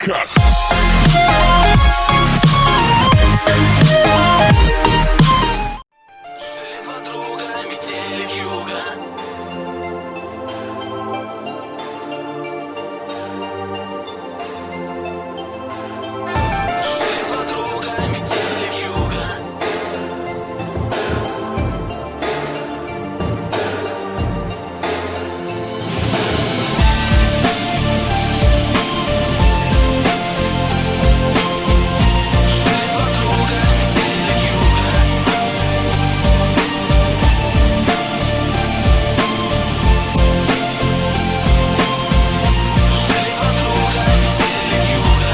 как? Жили два друга, метели вьюга. Жили два друга, метели вьюга. Жили два друга, метели вьюга. Жили два друга, метели вьюга.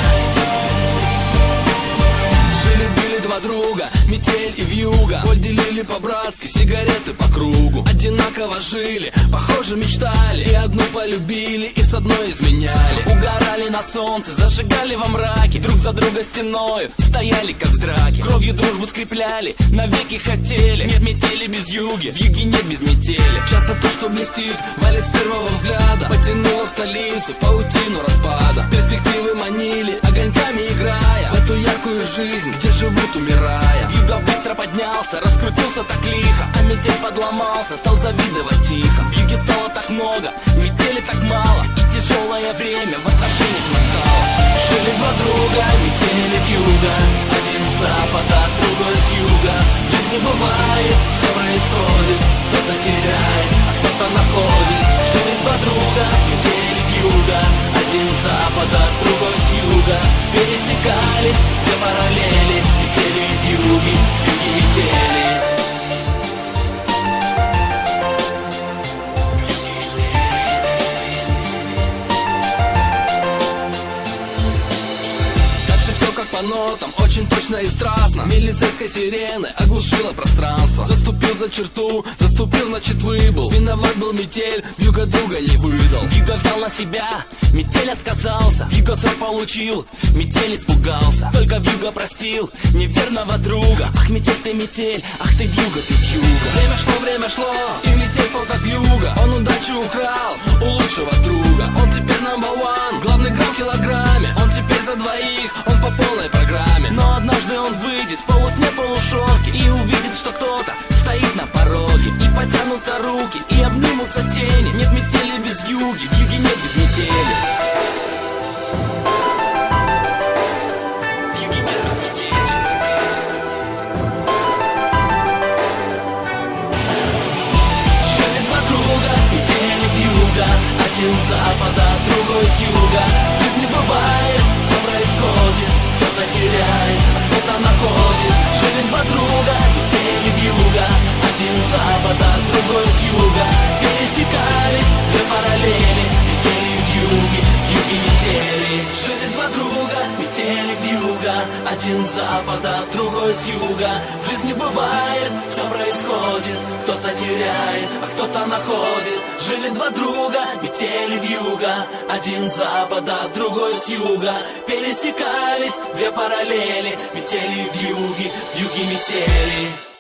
Жили-были два друга, метель и вьюга. Боль делили по-братски, сигареты по кругу. Одинаково жили, похоже мечтали. И одну полюбили, и с одной изменяли. Угорали на солнце, зажигали во мраке. Друг за друга стеною, стояли как в драке. Кровью дружбу скрепляли, навеки хотели. Нет метели без вьюги, вьюги нет без метели. Часто то, что блестит, валит с первого взгляда. Потянуло в столицу, паутину распада. Перспективы манили, огоньками играя в эту яркую жизнь, где живут умирая. Вьюга быстро поднялся, раскрутился так лихо. А метель подломался, стал завидовать тихо. Вьюги стало так много, метели так мало. И тяжелое время в отношениях настало. Жили два друга, метели вьюга. Один с запада, другой с юга. В жизни бывает, все происходит. Кто-то теряет, а кто-то находит. Жили два друга, метели вьюга. Один с запада, другой с юга. Пересекались две параллели. Метели и вьюги, вьюги метели. Дальше все как по нотам, очень точно и страстно. Милицейской сирены оглушило пространство. Заступил за черту, заступил, значит выбыл. Виноват был метель, вьюга друга не выдал. Вьюга взял на себя, метель отказался. Вьюга срок получил, метель испугался. Только вьюга простил неверного друга. Ах, метель, ах ты вьюга, ты вьюга. Время шло, и метель стал как вьюга. Он удачу украл у лучшего друга. Он теперь number one, главный грамм в килограмме. Он теперь за двоих, он по полной программе. Но однажды он выйдет в полусне, полушорке и увидит, что кто-то стоит на пороге. И потянутся руки, и обнимутся тени. Нет метели без вьюги, вьюги нет без метели. Вьюги нет без метели. Жили два друга, метели вьюга. Один с запада, другой с юга. В жизни бывает, все происходит. Кто-то теряет, а кто-то находит. Жили два друга, метели вьюга. Один с запада, другой с юга. Пересекались две параллели. Метели вьюги, вьюги метели. Жили два друга, метели вьюга. Один с запада, другой с юга. В жизни бывает, все происходит. Кто-то теряет, а кто-то находит. Жили два друга, метели вьюга. Один с запада, другой с юга. Пересекались две параллели. Метели вьюги, вьюги метели.